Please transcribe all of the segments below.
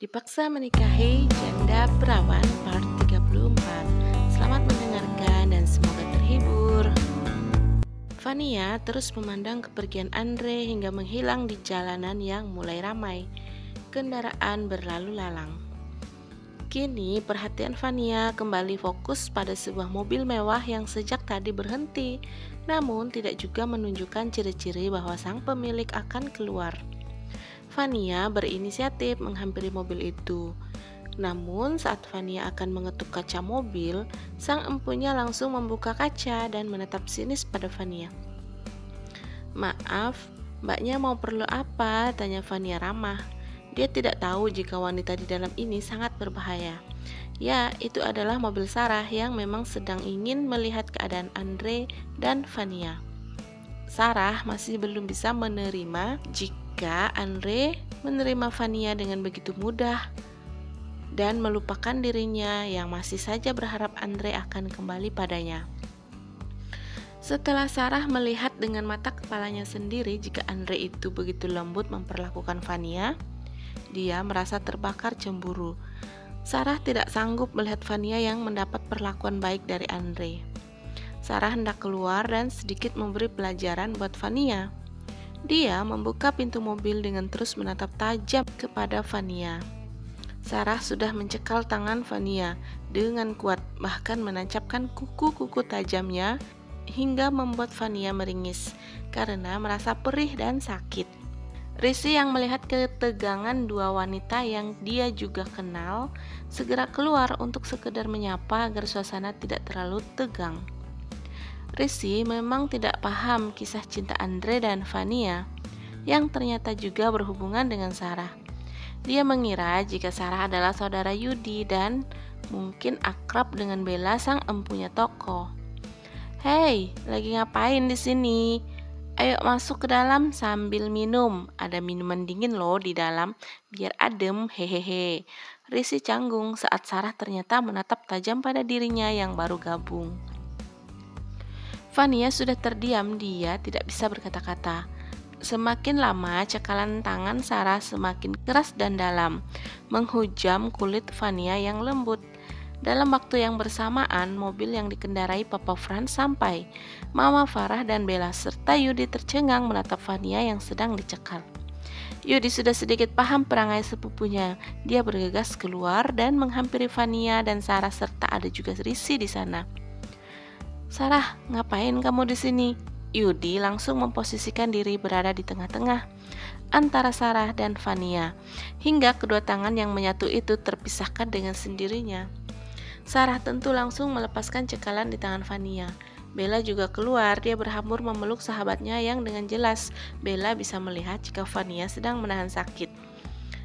Dipaksa menikahi janda perawan part 34. Selamat mendengarkan dan semoga terhibur. Vania terus memandang kepergian Andre hingga menghilang di jalanan yang mulai ramai. Kendaraan berlalu lalang. Kini perhatian Vania kembali fokus pada sebuah mobil mewah yang sejak tadi berhenti, namun tidak juga menunjukkan ciri-ciri bahwa sang pemilik akan keluar. Vania berinisiatif menghampiri mobil itu. Namun saat Vania akan mengetuk kaca mobil, sang empunya langsung membuka kaca dan menatap sinis pada Vania. "Maaf, mbaknya mau perlu apa?" tanya Vania ramah. Dia tidak tahu jika wanita di dalam ini sangat berbahaya. Ya, itu adalah mobil Sarah yang memang sedang ingin melihat keadaan Andre dan Vania. Sarah masih belum bisa menerima jika Andre menerima Vania dengan begitu mudah dan melupakan dirinya yang masih saja berharap Andre akan kembali padanya. Setelah Sarah melihat dengan mata kepalanya sendiri jika Andre itu begitu lembut memperlakukan Vania, dia merasa terbakar cemburu. Sarah tidak sanggup melihat Vania yang mendapat perlakuan baik dari Andre. Sarah hendak keluar dan sedikit memberi pelajaran buat Vania. Dia membuka pintu mobil dengan terus menatap tajam kepada Vania. Sarah sudah mencekal tangan Vania dengan kuat, bahkan menancapkan kuku-kuku tajamnya hingga membuat Vania meringis karena merasa perih dan sakit. Risi yang melihat ketegangan dua wanita yang dia juga kenal segera keluar untuk sekedar menyapa agar suasana tidak terlalu tegang. Risi memang tidak paham kisah cinta Andre dan Vania yang ternyata juga berhubungan dengan Sarah. Dia mengira jika Sarah adalah saudara Yudi dan mungkin akrab dengan Bella sang empunya toko. "Hei, lagi ngapain di sini? Ayo masuk ke dalam sambil minum. Ada minuman dingin loh di dalam, biar adem, hehehe." Risi canggung saat Sarah ternyata menatap tajam pada dirinya yang baru gabung. Vania sudah terdiam, dia tidak bisa berkata-kata. Semakin lama, cekalan tangan Sarah semakin keras dan dalam, menghujam kulit Vania yang lembut. Dalam waktu yang bersamaan, mobil yang dikendarai Papa Franz sampai. Mama Farah dan Bella serta Yudi tercengang menatap Vania yang sedang dicekal. Yudi sudah sedikit paham perangai sepupunya. Dia bergegas keluar dan menghampiri Vania dan Sarah serta ada juga Risi di sana. "Sarah, ngapain kamu di sini?" Yudi langsung memposisikan diri berada di tengah-tengah antara Sarah dan Vania, hingga kedua tangan yang menyatu itu terpisahkan dengan sendirinya. Sarah tentu langsung melepaskan cekalan di tangan Vania. Bella juga keluar, dia berhambuр memeluk sahabatnya yang dengan jelas Bella bisa melihat jika Vania sedang menahan sakit.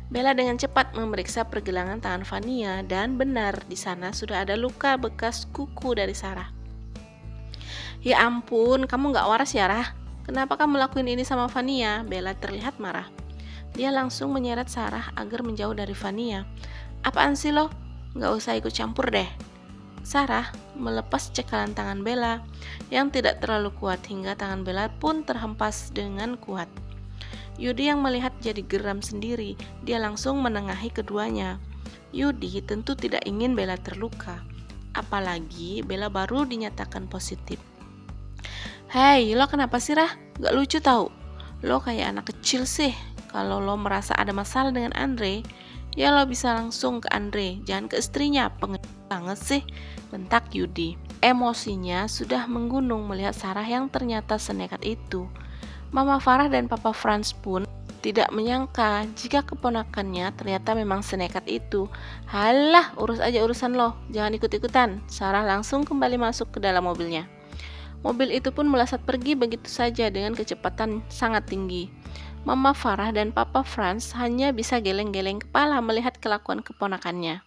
Bella dengan cepat memeriksa pergelangan tangan Vania dan benar di sana sudah ada luka bekas kuku dari Sarah. "Ya ampun, kamu gak waras ya, Rah? Kenapa kamu lakuin ini sama Vania?" Bella terlihat marah. Dia langsung menyeret Sarah agar menjauh dari Vania. "Apaan sih lo? Gak usah ikut campur deh." Sarah melepas cekalan tangan Bella yang tidak terlalu kuat hingga tangan Bella pun terhempas dengan kuat. Yudi yang melihat jadi geram sendiri, dia langsung menengahi keduanya. Yudi tentu tidak ingin Bella terluka, apalagi Bella baru dinyatakan positif. "Hei, lo kenapa sih, Rah? Gak lucu tau. Lo kayak anak kecil sih. Kalau lo merasa ada masalah dengan Andre, ya lo bisa langsung ke Andre, jangan ke istrinya. Pengen banget sih," bentak Yudi. Emosinya sudah menggunung melihat Sarah yang ternyata senekat itu. Mama Farah dan Papa Franz pun tidak menyangka jika keponakannya ternyata memang senekat itu. "Halah, urus aja urusan lo, jangan ikut-ikutan." Sarah langsung kembali masuk ke dalam mobilnya. Mobil itu pun melesat pergi begitu saja dengan kecepatan sangat tinggi. Mama Farah dan Papa Franz hanya bisa geleng-geleng kepala melihat kelakuan keponakannya.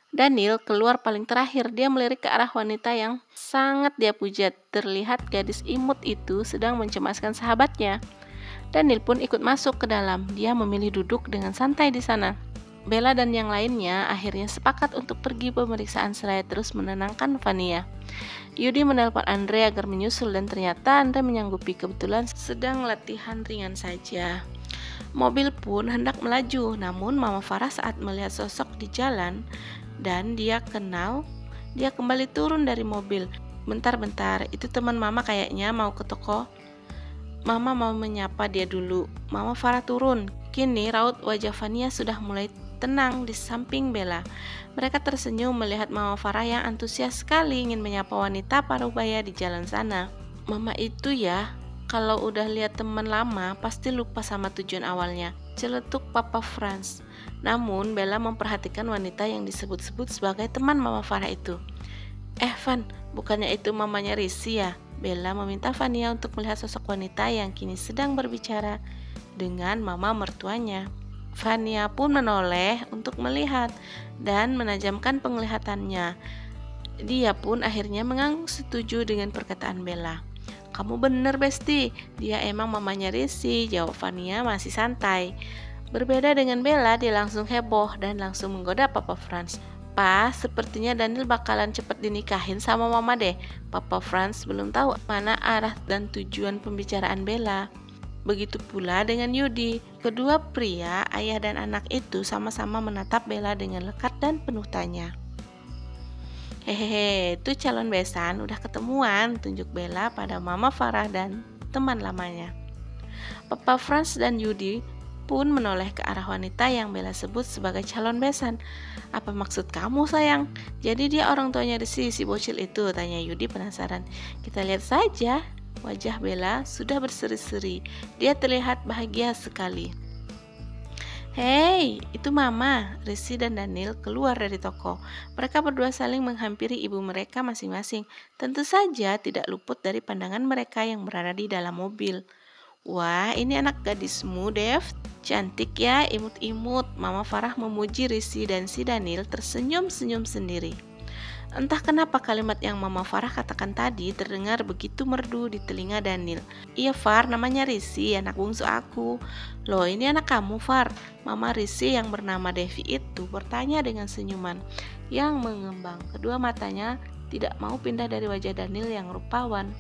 Daniel keluar paling terakhir, dia melirik ke arah wanita yang sangat dia puja. Terlihat gadis imut itu sedang mencemaskan sahabatnya. Daniel pun ikut masuk ke dalam, dia memilih duduk dengan santai di sana. Bella dan yang lainnya akhirnya sepakat untuk pergi pemeriksaan seraya terus menenangkan Vania. Yudi menelpon Andre agar menyusul dan ternyata Andre menyanggupi, kebetulan sedang latihan ringan saja. Mobil pun hendak melaju, namun Mama Farah saat melihat sosok di jalan dan dia kenal, dia kembali turun dari mobil. Bentar, itu teman Mama kayaknya mau ke toko. Mama mau menyapa dia dulu. Mama Farah turun. Kini raut wajah Fania sudah mulai tenang di samping Bella. Mereka tersenyum melihat Mama Farah yang antusias sekali ingin menyapa wanita parubaya di jalan sana. Mama itu ya, kalau udah lihat teman lama pasti lupa sama tujuan awalnya, celetuk Papa Franz. Namun Bella memperhatikan wanita yang disebut-sebut sebagai teman Mama Farah itu. Van, bukannya itu mamanya Risi ya? Bella meminta Fania untuk melihat sosok wanita yang kini sedang berbicara dengan mama mertuanya. Fania pun menoleh untuk melihat dan menajamkan penglihatannya. Dia pun akhirnya mengangguk setuju dengan perkataan Bella. Kamu bener Besti, dia emang mamanya Risi, jawab Fania masih santai. Berbeda dengan Bella, dia langsung heboh dan langsung menggoda Papa Franz. Pa, sepertinya Daniel bakalan cepat dinikahin sama mama deh. Papa Franz belum tahu mana arah dan tujuan pembicaraan Bella. Begitu pula dengan Yudi. Kedua pria, ayah dan anak itu sama-sama menatap Bella dengan lekat dan penuh tanya. Hehehe, itu calon besan udah ketemuan, tunjuk Bella pada Mama Farah dan teman lamanya. Papa Franz dan Yudi pun menoleh ke arah wanita yang Bella sebut sebagai calon besan. Apa maksud kamu sayang? Jadi dia orang tuanya si bocil itu, tanya Yudi penasaran. Kita lihat saja. Wajah Bella sudah berseri-seri. Dia terlihat bahagia sekali. Hei, itu Mama. Risi dan Daniel keluar dari toko. Mereka berdua saling menghampiri ibu mereka masing-masing. Tentu saja tidak luput dari pandangan mereka yang berada di dalam mobil. Wah, ini anak gadismu, Dev. Cantik ya, imut-imut. Mama Farah memuji Risi dan si Daniel tersenyum-senyum sendiri. Entah kenapa kalimat yang Mama Farah katakan tadi terdengar begitu merdu di telinga Daniel. Iya Far, namanya Risi, anak bungsu aku. Loh, ini anak kamu Far. Mama Risi yang bernama Devi itu bertanya dengan senyuman yang mengembang. Kedua matanya tidak mau pindah dari wajah Daniel yang rupawan.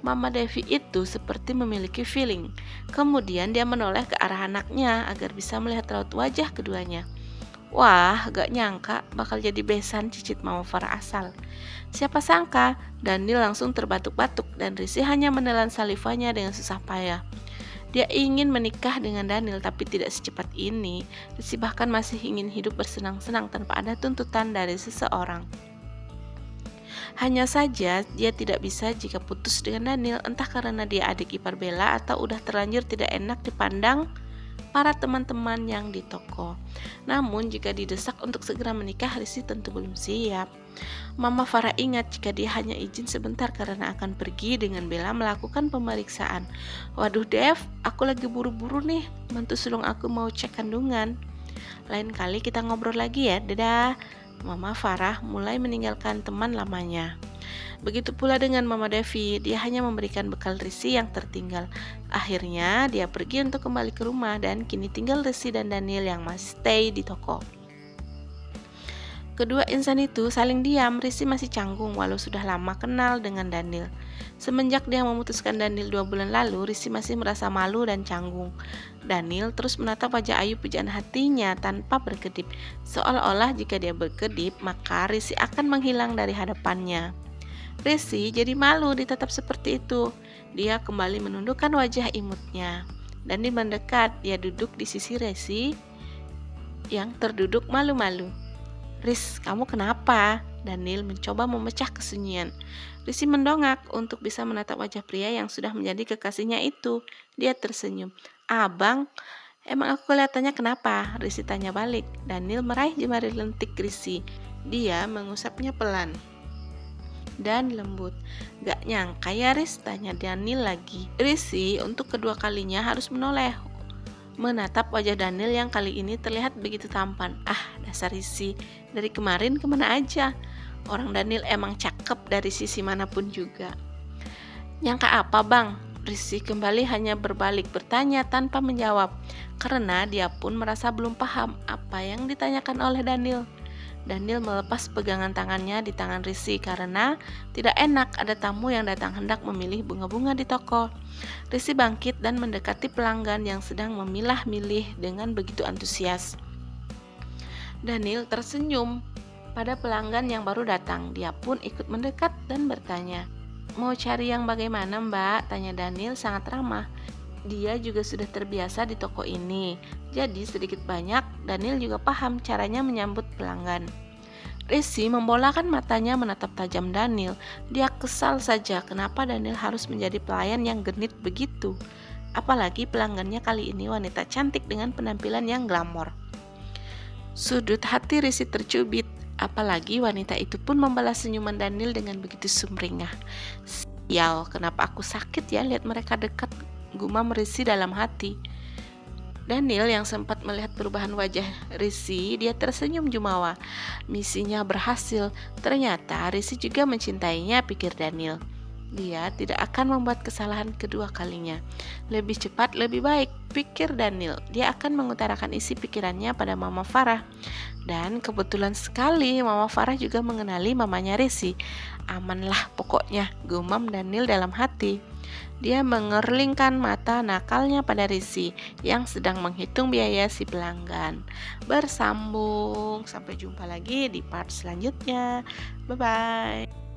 Mama Devi itu seperti memiliki feeling. Kemudian dia menoleh ke arah anaknya agar bisa melihat raut wajah keduanya. Wah, gak nyangka bakal jadi besan, cicit Mama Farah asal. Siapa sangka, Daniel langsung terbatuk-batuk dan Risi hanya menelan salivanya dengan susah payah. Dia ingin menikah dengan Daniel tapi tidak secepat ini. Risi bahkan masih ingin hidup bersenang-senang tanpa ada tuntutan dari seseorang. Hanya saja dia tidak bisa jika putus dengan Daniel, entah karena dia adik ipar Bella atau udah terlanjur tidak enak dipandang para teman-teman yang di toko. Namun jika didesak untuk segera menikah, Risi tentu belum siap. Mama Farah ingat jika dia hanya izin sebentar karena akan pergi dengan Bella melakukan pemeriksaan. Waduh Dev, aku lagi buru-buru nih, bantu sulung aku mau cek kandungan. Lain kali kita ngobrol lagi ya, dadah. Mama Farah mulai meninggalkan teman lamanya. Begitu pula dengan Mama Devi, dia hanya memberikan bekal Risi yang tertinggal. Akhirnya dia pergi untuk kembali ke rumah dan kini tinggal Risi dan Daniel yang masih stay di toko. Kedua insan itu saling diam. Risi masih canggung walau sudah lama kenal dengan Daniel. Semenjak dia memutuskan Daniel 2 bulan lalu, Risi masih merasa malu dan canggung. Daniel terus menatap wajah Ayu pujaan hatinya tanpa berkedip, seolah-olah jika dia berkedip maka Risi akan menghilang dari hadapannya. Risi jadi malu ditatap seperti itu. Dia kembali menundukkan wajah imutnya. Daniel mendekat, dia duduk di sisi Risi yang terduduk malu-malu. Riz, kamu kenapa? Daniel mencoba memecah kesunyian. Risi mendongak untuk bisa menatap wajah pria yang sudah menjadi kekasihnya itu. Dia tersenyum. Abang, emang aku kelihatannya kenapa? Risi tanya balik. Daniel meraih jemari lentik Risi. Dia mengusapnya pelan dan lembut. Gak nyangka ya Riz, tanya Daniel lagi. Risi untuk kedua kalinya harus menoleh menatap wajah Daniel yang kali ini terlihat begitu tampan. Ah, dasar Risi, dari kemarin kemana aja? Orang Daniel emang cakep dari sisi manapun juga. Nyangka apa bang? Risi kembali hanya berbalik bertanya tanpa menjawab, karena dia pun merasa belum paham apa yang ditanyakan oleh Daniel. Daniel melepas pegangan tangannya di tangan Risi karena tidak enak ada tamu yang datang hendak memilih bunga-bunga di toko. Risi bangkit dan mendekati pelanggan yang sedang memilah-milih dengan begitu antusias. Daniel tersenyum pada pelanggan yang baru datang. Dia pun ikut mendekat dan bertanya, "Mau cari yang bagaimana, Mbak?" tanya Daniel sangat ramah. Dia juga sudah terbiasa di toko ini, jadi sedikit banyak Daniel juga paham caranya menyambut pelanggan. Risi membolakan matanya menatap tajam Daniel. Dia kesal saja kenapa Daniel harus menjadi pelayan yang genit begitu. Apalagi pelanggannya kali ini wanita cantik dengan penampilan yang glamor. Sudut hati Risi tercubit, apalagi wanita itu pun membalas senyuman Daniel dengan begitu sumringah. Sial, kenapa aku sakit ya lihat mereka dekat, gumam Risi dalam hati. Daniel yang sempat melihat perubahan wajah Risi, dia tersenyum jumawa. Misinya berhasil, ternyata Risi juga mencintainya, pikir Daniel. Dia tidak akan membuat kesalahan kedua kalinya. Lebih cepat, lebih baik, pikir Daniel. Dia akan mengutarakan isi pikirannya pada Mama Farah. Dan kebetulan sekali Mama Farah juga mengenali mamanya Risi. Amanlah pokoknya, gumam Daniel dalam hati. Dia mengerlingkan mata nakalnya pada Risi yang sedang menghitung biaya si pelanggan. Bersambung, sampai jumpa lagi di part selanjutnya. Bye-bye.